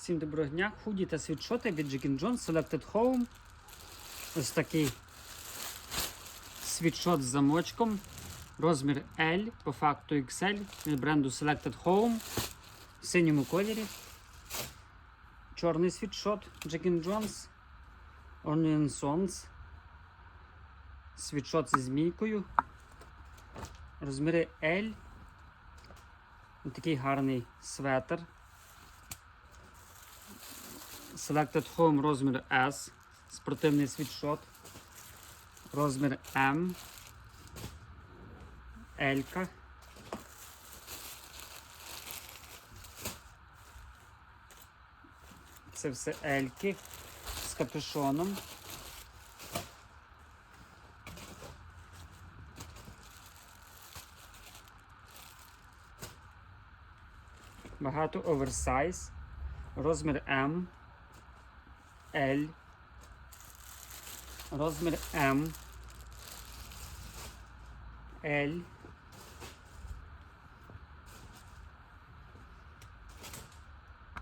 Всім доброго дня. Худі та світшоти від Jack & Jones Selected Home. Ось такий світшот з замочком. Розмір L, по факту XL, від бренду Selected Home. В синьому кольорі. Чорний світшот Jack & Jones. Onion Sons. Світшот зі змійкою. Розміри L. Ось такий гарний светр. Selected Home розмір S, спортивний світшот, розмір M, L-ка, це все L-ки з капюшоном, багато оверсайз, розмір M, L, розмір M, L,